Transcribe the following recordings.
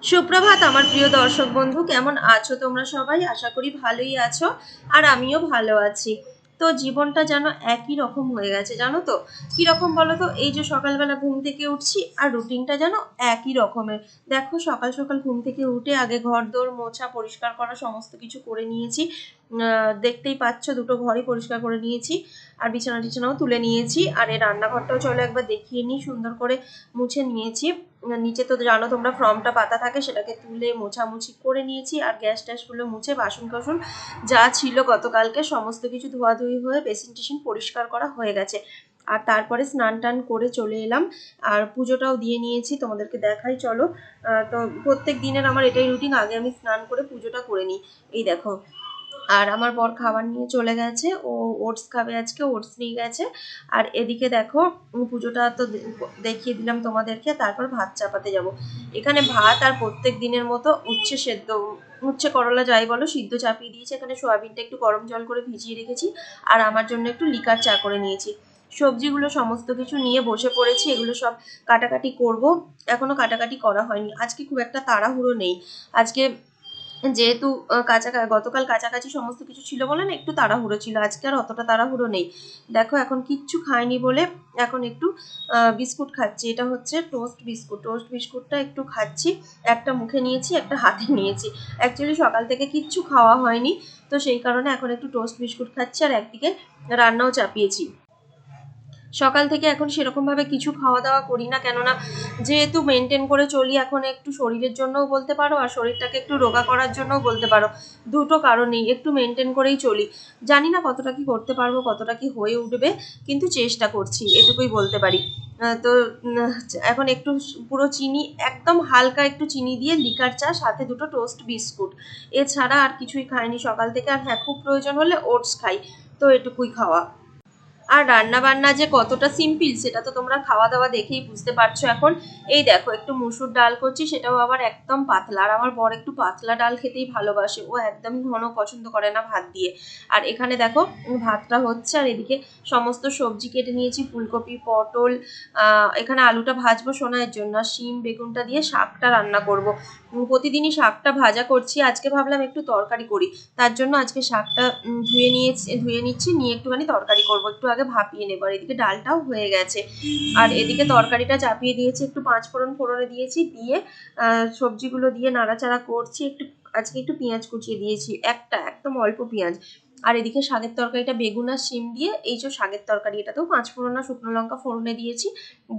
সুপ্রভাত আমার প্রিয় দর্শক বন্ধু, কেমন আছো তোমরা সবাই? আশা করি ভালোই আছো। আর আমিও ভালো আছি। তো জীবনটা যেন একই রকম হয়ে গেছে, জানো তো? কি রকম বলো তো? এই যে সকালবেলা ঘুম থেকে উঠছি আর রুটিনটা যেন একই রকমের। দেখো, সকাল সকাল ঘুম থেকে উঠে আগে ঘরদোর মোছা পরিষ্কার করা সমস্ত কিছু করে নিয়েছি। দেখতেই পাচ্ছ, দুটো ঘরই পরিষ্কার করে নিয়েছি। আর বিছানা টিছানাও তুলে নিয়েছি। আর এই রান্নাঘরটাও চলো একবার দেখিয়ে নিই। সুন্দর করে মুছে নিয়েছি। নিচে তো জানো তোমরা, ফর্মটা পাতা থাকে, সেটাকে তুলে মোছামুছি করে নিয়েছি। আর গ্যাস ট্যাসগুলো মুছে বাসন কোসন যা ছিল গতকালকে সমস্ত কিছু ধোয়াধুয়ি হয়ে বেসিন টেসিন পরিষ্কার করা হয়ে গেছে। আর তারপরে স্নান টান করে চলে এলাম। আর পুজোটাও দিয়ে নিয়েছি, তোমাদেরকে দেখাই চলো। তো প্রত্যেক দিনের আমার এটাই রুটিন, আগে আমি স্নান করে পুজোটা করে নিই। এই দেখো। আর আমার বর খাবার নিয়ে চলে গেছে, ও ওটস খাবে, আজকে ওটস নিয়ে গেছে। আর এদিকে দেখো, পুজোটা তো দেখিয়ে দিলাম তোমাদেরকে। তারপর ভাত চাপাতে যাব। এখানে ভাত আর প্রত্যেক দিনের মতো উচ্ছে সেদ্ধ, উচ্ছে করলা যাই বলো, সিদ্ধ চাপিয়ে দিয়েছি। এখানে সোয়াবিনটা একটু গরম জল করে ভিজিয়ে রেখেছি। আর আমার জন্য একটু লিকার চা করে নিয়েছি। সবজিগুলো সমস্ত কিছু নিয়ে বসে পড়েছি, এগুলো সব কাটাকাটি করব। এখনো কাটাকাটি করা হয়নি, আজকে খুব একটা তাড়াহুড়ো নেই। আজকে যেহেতু গতকাল কাছাকাছি সমস্ত কিছু ছিল বলে না, একটু তাড়াহুড়ো ছিল। আজকে আর অতটা তাড়াহুড়ো নেই। দেখো, এখন কিচ্ছু খাইনি বলে এখন একটু বিস্কুট খাচ্ছি। এটা হচ্ছে টোস্ট বিস্কুট। টোস্ট বিস্কুটটা একটু খাচ্ছি। একটা মুখে নিয়েছি, একটা হাতে নিয়েছি। অ্যাকচুয়ালি সকাল থেকে কিচ্ছু খাওয়া হয়নি, তো সেই কারণে এখন একটু টোস্ট বিস্কুট খাচ্ছি। আর একদিকে রান্নাও চাপিয়েছি। সকাল থেকে এখন সেরকমভাবে কিছু খাওয়া দাওয়া করি না, কেননা যেহেতু মেনটেন করে চলি, এখন একটু শরীরের জন্যও বলতে পারো, আর শরীরটাকে একটু রোগা করার জন্যও বলতে পারো। দুটো কারণেই একটু মেনটেন করেই চলি। জানি না কতটা কি করতে পারবো, কতটা কি হয়ে উঠবে, কিন্তু চেষ্টা করছি, এটুকুই বলতে পারি। তো এখন একটু পুরো চিনি, একদম হালকা একটু চিনি দিয়ে লিকার চা, সাথে দুটো টোস্ট বিস্কুট। এছাড়া আর কিছুই খাইনি সকাল থেকে। আর হ্যাঁ, খুব প্রয়োজন হলে ওটস খাই। তো এটুকুই খাওয়া। আর রান্না বান্না যে কতটা সিম্পল সেটা তো তোমরা খাওয়া দাওয়া দেখেই বুঝতে পারছো এখন। এই দেখো, একটু মুসুর ডাল করছি, সেটাও আবার একদম পাতলা। আর আমার বর একটু পাতলা ডাল খেতেই ভালোবাসে, ও একদমই ঘন পছন্দ করে না ভাত দিয়ে। আর এখানে দেখো, ভাতটা হচ্ছে। আর এদিকে সমস্ত সবজি কেটে নিয়েছি, ফুলকপি, পটল। এখানে আলুটা ভাজবো সোনাইয়ের জন্য, আর শিম বেগুনটা দিয়ে শাকটা রান্না করব। প্রতিদিনই শাকটা ভাজা করছি, আজকে ভাবলাম একটু তরকারি করি। তার জন্য আজকে শাকটা ধুয়ে নিচ্ছি, নিয়ে একটুখানি তরকারি করব। একটু আগে ভাপিয়ে নেব। আর এদিকে ডালটাও হয়ে গেছে। আর এদিকে তরকারিটা চাপিয়ে দিয়েছি, একটু পাঁচফোড়ন ফোড়নে দিয়েছি, দিয়ে সবজিগুলো দিয়ে নাড়াচাড়া করছি। আজকে একটু পেঁয়াজ কুচিয়ে দিয়েছি, একদম অল্প পেঁয়াজ। আর এদিকে শাকের তরকারিটা বেগুন আর শিম দিয়ে, এই যে শাকের তরকারি, এটাতেও পাঁচফোড়ন আর শুকনো লঙ্কা ফোড়নে দিয়েছি।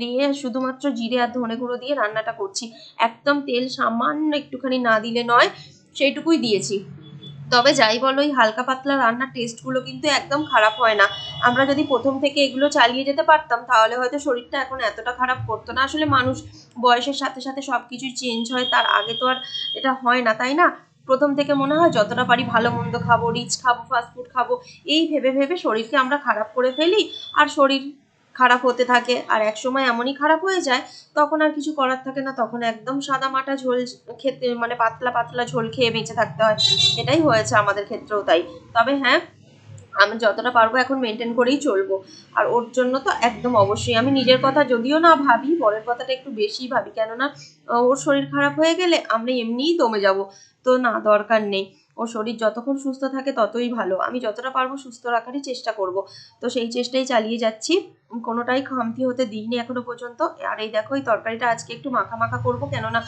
দিয়ে শুধুমাত্র জিরে আর ধনে গুঁড়ো দিয়ে রান্নাটা করছি। একদম তেল সামান্য একটুখানি না দিলে নয়, সেইটুকুই দিয়েছি। তবে যাই বলো, এই হালকা পাতলা রান্নার টেস্টগুলো কিন্তু একদম খারাপ হয় না। আমরা যদি প্রথম থেকে এগুলো চালিয়ে যেতে পারতাম, তাহলে হয়তো শরীরটা এখন এতটা খারাপ করতো না। আসলে মানুষ বয়সের সাথে সাথে সব কিছুই চেঞ্জ হয়, তার আগে তো আর এটা হয় না, তাই না? প্রথম থেকে মনে হয় যতটা পারি ভালো মন্দ খাবো, রিচ খাবো, ফাস্টফুড খাবো, এই ভেবে ভেবে শরীরকে আমরা খারাপ করে ফেলি। আর শরীর খারাপ হতে থাকে, আর এক সময় এমনই খারাপ হয়ে যায়, তখন আর কিছু করার থাকে না। তখন একদম সাদা মাটা ঝোল খেতে, মানে পাতলা পাতলা ঝোল খেয়ে বেঁচে থাকতে হয়। এটাই হয়েছে আমাদের ক্ষেত্রেও তাই। তবে হ্যাঁ, আমি যতটা পারবো এখন মেনটেন করেই চলবো। আর ওর জন্য তো একদম অবশ্যই, আমি নিজের কথা যদিও না ভাবি, বরের কথাটা একটু বেশিই ভাবি, কেননা ওর শরীর খারাপ হয়ে গেলে আমরা এমনিই দমে যাব। তো না, দরকার নেই। ওর শরীর যতক্ষণ সুস্থ থাকে ততই ভালো। আমি যতটা পারবো সুস্থ রাখারই চেষ্টা করব। তো সেই চেষ্টাই চালিয়ে যাচ্ছি। কোনোটাই খামতি হতে দিইনি এখনো পর্যন্ত। আর এই দেখো, এই তরকারিটা আজকে একটু মাখা মাখা করবো, কেননা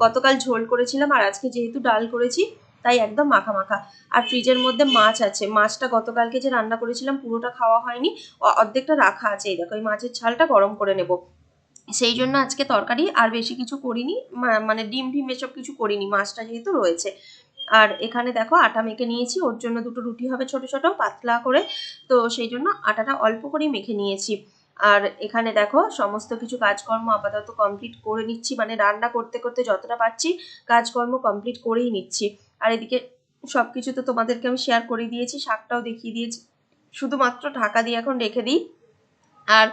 গতকাল ঝোল করেছিলাম, আর আজকে যেহেতু ডাল করেছি, তাই একদম মাখা মাখা। আর ফ্রিজের মধ্যে মাছ আছে, মাছটা গতকালকে যে রান্না করেছিলাম পুরোটা খাওয়া হয়নি, অর্ধেকটা রাখা আছে। এই দেখো, এই মাছের ঝালটা গরম করে নেব। সেই জন্য আজকে তরকারি আর বেশি কিছু করিনি, মানে ডিম ফিম এসব কিছু করিনি, মাছটা যেহেতু রয়েছে। আর এখানে দেখো, আটা মেখে নিয়েছি, ওর জন্য দুটো রুটি হবে ছোট ছোট পাতলা করে। তো সেই জন্য আটাটা অল্প করেই মেখে নিয়েছি। আর এখানে দেখো, সমস্ত কিছু কাজকর্ম আপাতত কমপ্লিট করে নিচ্ছি, মানে রান্না করতে করতে যতটা পারছি কাজকর্ম কমপ্লিট করেই নিচ্ছি। আর এদিকে সবকিছু তো তোমাদেরকে আমি শেয়ার করে দিয়েছি, শাকটাও দেখিয়ে দিয়েছি। শুধুমাত্র ঢাকা দিয়ে এখন রেখে দিই। আর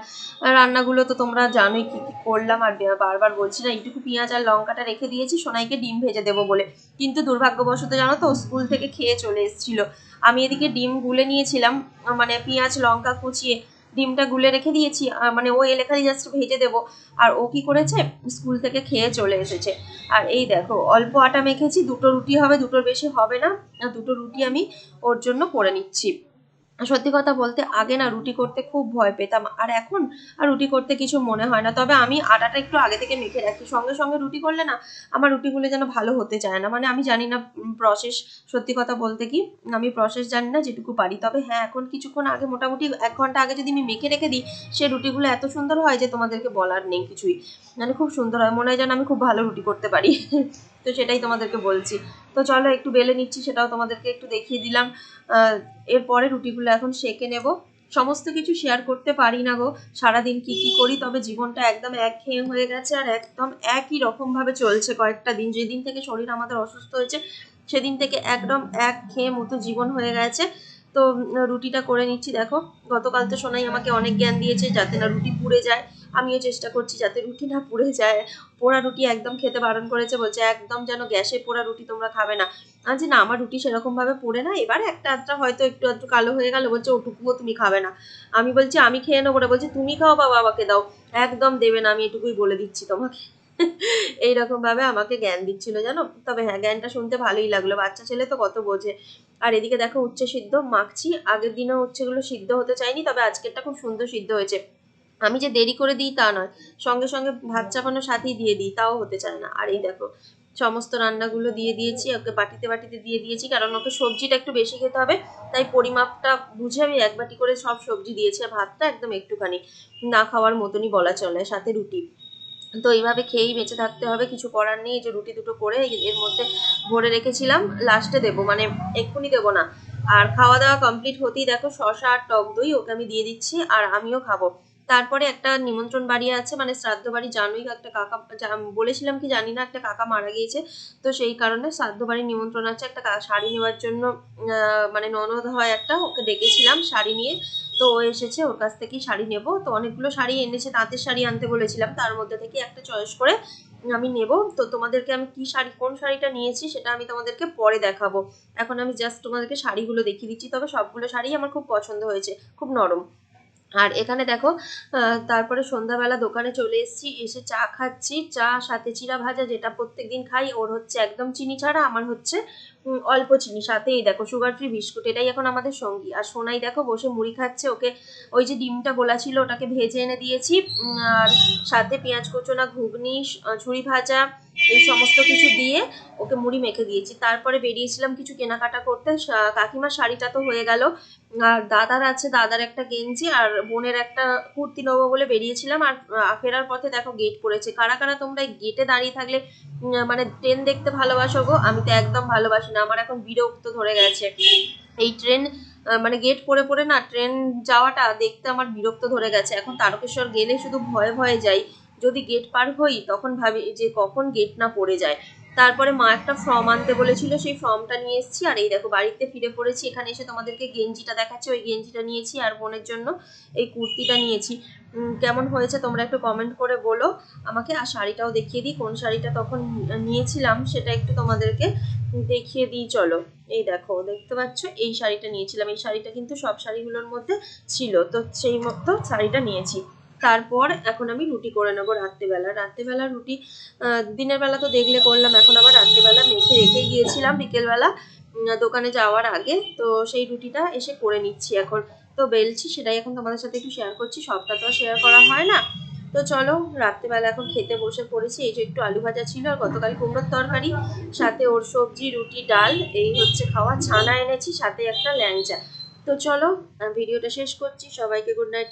রান্নাগুলো তো তোমরা জানোই কি কি করলাম। আর বারবার বলছি না, এইটুকু পেঁয়াজ আর লঙ্কাটা রেখে দিয়েছি সোনাইকে ডিম ভেজে দেবো বলে। কিন্তু দুর্ভাগ্যবশত জানো তো, স্কুল থেকে খেয়ে চলে এসেছিল। আমি এদিকে ডিম গুলে নিয়েছিলাম, মানে পেঁয়াজ লঙ্কা কুচিয়ে ডিমটা গুলে রেখে দিয়েছি, মানে ও এলে খালি জাস্ট ভেজে দেবো। আর ও কি করেছে, স্কুল থেকে খেয়ে চলে এসেছে। আর এই দেখো অল্প আটা মেখেছি, 2টো রুটি হবে, 2টোর বেশি হবে না। 2টো রুটি আমি ওর জন্য করে নিচ্ছি। সত্যি কথা বলতে আগে না রুটি করতে খুব ভয় পেতাম, আর এখন আর রুটি করতে কিছু মনে হয় না। তবে আমি আটাটা একটু আগে থেকে মেখে রাখি, সঙ্গে সঙ্গে রুটি করলে না আমার রুটিগুলো যেন ভালো হতে চায় না। মানে আমি জানি না প্রসেস, সত্যি কথা বলতে কি আমি প্রসেস জানি না, যেটুকু পারি। তবে হ্যাঁ, এখন কিছুক্ষণ আগে, মোটামুটি 1 ঘন্টা আগে যদি আমি মেখে রেখে দিই, সে রুটিগুলো এত সুন্দর হয় যে তোমাদেরকে বলার নেই কিছুই। মানে খুব সুন্দর হয়, মনে হয় যেন আমি খুব ভালো রুটি করতে পারি। তো সেটাই তোমাদেরকে বলছি। তো চলো একটু বেলে নিচ্ছি, সেটাও তোমাদেরকে একটু দেখিয়ে দিলাম। এরপরে রুটিগুলো এখন সেঁকে নেব। সমস্ত কিছু শেয়ার করতে পারি না গো, সারাদিন কি কি করি। তবে জীবনটা একদম একঘেয়ে হয়ে গেছে, আর একদম একই রকম ভাবে চলছে কয়েকটা দিন। যেদিন থেকে শরীর আমাদের অসুস্থ হয়েছে সেদিন থেকে একদম একঘেয়ে মতো জীবন হয়ে গেছে। তো রুটিটা করে নিচ্ছি। দেখো গতকাল তো সোনাই আমাকে অনেক জ্ঞান দিয়েছে যাতে না রুটি পুড়ে যায়, আমিও চেষ্টা করছি যাতে রুটি না পুড়ে যায়। পোড়া রুটি একদম খেতে বারণ করেছে, বলছে একদম যেন গ্যাসে পোড়া রুটি তোমরা খাবে না। যে না, আমার রুটি সেরকম ভাবে পড়ে না, এবারে একটা আধটা হয়তো একটু আধটু কালো হয়ে গেল, বলছে ওটুকুও তুমি খাবে না। আমি বলছি আমি খেয়ে নেবো না, বলছে তুমি খাও বা বাবাকে দাও, একদম দেবে না, আমি এটুকুই বলে দিচ্ছি তোমাকে। এইরকম ভাবে আমাকে জ্ঞান দিচ্ছিল জানো। তবে হ্যাঁ, জ্ঞানটা শুনতে ভালোই লাগলো, বাচ্চা ছেলে তো কত বোঝে। আর এদিকে দেখো উচ্ছে সিদ্ধ মাখছি, আগের দিনও উচ্ছেগুলো সিদ্ধ হতে চায়নি, তবে আজকেরটা খুব সুন্দর সিদ্ধ হয়েছে। আমি যে দেরি করে দিই তা নয়, সঙ্গে সঙ্গে ভাত চাপানোর সাথেই দিয়ে দিই, তাও হতে চায় না। আর এই দেখো সমস্ত রান্নাগুলো দিয়ে দিয়েছি, ওকে বাটিতে বাটিতে দিয়ে দিয়েছি, কারণ ওকে সবজিটা একটু বেশি খেতে হবে। তাই পরিমাপটা বুঝে আমি 1 বাটি করে সব সবজি দিয়েছি, আর ভাতটা একদম একটুখানি, না খাওয়ার মতনই বলা চলে, সাথে রুটি। তো এইভাবে খেয়েই বেঁচে থাকতে হবে, কিছু করার নেই। এই যে রুটি 2টো করে এর মধ্যে ভরে রেখেছিলাম, লাস্টে দেবো, মানে এক্ষুনি দেবো না। আর খাওয়া দাওয়া কমপ্লিট হতেই দেখো শসা আর টক দই ওকে আমি দিয়ে দিচ্ছি, আর আমিও খাবো। তারপরে একটা নিমন্ত্রণ বাড়ি আছে, মানে শ্রাদ্ধ বাড়ি, জানোই একটা কাকা, বলেছিলাম কি জানি না, একটা কাকা মারা গিয়েছে। তো সেই কারণে শ্রাদ্ধ বাড়ির নিমন্ত্রণ আছে, একটা শাড়ি নেওয়ার জন্য, মানে ননদ হয় একটা, ওকে ডেকেছিলাম শাড়ি নিয়ে। তো ও এসেছে, ওর কাছ থেকেই শাড়ি নেব। তো অনেকগুলো শাড়ি এনেছে, তাঁতের শাড়ি আনতে বলেছিলাম, তার মধ্যে থেকে একটা চয়েস করে আমি নেব। তো তোমাদেরকে আমি কি শাড়ি, কোন শাড়িটা নিয়েছি সেটা আমি তোমাদেরকে পরে দেখাবো। এখন আমি জাস্ট তোমাদেরকে শাড়িগুলো দেখিয়ে দিচ্ছি। তবে সবগুলো শাড়ি আমার খুব পছন্দ হয়েছে, খুব নরম। আর এখানে দেখো তারপরে সন্ধ্যাবেলা দোকানে চলে এসেছি, এসে চা খাচ্ছি। চা সাথে চিড়া ভাজা, যেটা প্রত্যেকদিন খাই। ওর হচ্ছে একদম চিনি ছাড়া, আমার হচ্ছে অল্প চিনি, সাথে এই দেখো সুগার ফ্রি বিস্কুট। এটাই এখন আমাদের সঙ্গী। আর সোনাই দেখো বসে মুড়ি খাচ্ছে, ওকে ওই যে ডিমটা গোলা ছিল ওটাকে ভেজে এনে দিয়েছি, আর সাথে পেঁয়াজ কোচনা, ঘুগনি, ঝুড়ি ভাজা, এই সমস্ত কিছু দিয়ে ওকে মুড়ি মেখে দিয়েছি। তারপরে বেরিয়েছিলাম কিছু কেনাকাটা করতে। কাকিমার শাড়িটা তো হয়ে গেল, আর দাদার আছে, দাদার একটা গেঞ্জি আর বোনের একটা কুর্তি নেবো বলে বেরিয়েছিলাম। আর ফেরার পথে দেখো গেট পড়েছে। কারা কারা তোমরা এই গেটে দাঁড়িয়ে থাকলে মানে ট্রেন দেখতে ভালোবাসো গো? আমি তো একদম ভালোবাসি না, আমার এখন বিরক্ত ধরে গেছে এই ট্রেন, মানে গেট পড়ে পড়ে না ট্রেন যাওয়াটা দেখতে আমার বিরক্ত ধরে গেছে। এখন তারকেশ্বর গেলে শুধু ভয়ে ভয়ে যাই, যদি গেট পার হই তখন ভাবি যে কখন গেট না পড়ে যায়। তারপরে মা একটা ফর্ম আনতে বলেছিল, সেই ফর্মটা নিয়ে এসেছি। আর এই দেখো বাড়িতে ফিরে পড়েছি, এখানে এসে তোমাদেরকে গেঞ্জিটা দেখাচ্ছি, ওই গেঞ্জিটা নিয়েছি, আর বোনের জন্য এই কুর্তিটা নিয়েছি। কেমন হয়েছে তোমরা একটু কমেন্ট করে বলো আমাকে। আর শাড়িটাও দেখিয়ে দিই, কোন শাড়িটা তখন নিয়েছিলাম সেটা একটু তোমাদেরকে দেখিয়ে দিই চলো। এই দেখো দেখতে পাচ্ছ, এই শাড়িটা নিয়েছিলাম। এই শাড়িটা কিন্তু সব শাড়িগুলোর মধ্যে ছিল, তো সেই মতো শাড়িটা নিয়েছি। তারপর এখন আমি রুটি করে নেবো রাত্রেবেলা রুটি। দিনের বেলা তো দেখলে করলাম, এখন আবার রাত্রেবেলা মেখে রেখে গিয়েছিলাম বিকেলবেলা দোকানে যাওয়ার আগে। তো সেই রুটিটা এসে করে নিচ্ছি এখন। তো বেলছি, সেটাই এখন তোমাদের সাথে একটু শেয়ার করছি, সবটা তো শেয়ার করা হয় না। তো চলো রাত্রেবেলা এখন খেতে বসে পড়েছি। এই যে একটু আলু ভাজা ছিল, আর গতকাল কুমড়োর তরকারি, সাথে ওর সবজি, রুটি, ডাল, এই হচ্ছে খাওয়া। ছানা এনেছি, সাথে একটা ল্যাংচা। তো চলো ভিডিওটা শেষ করছি, সবাইকে গুড নাইট।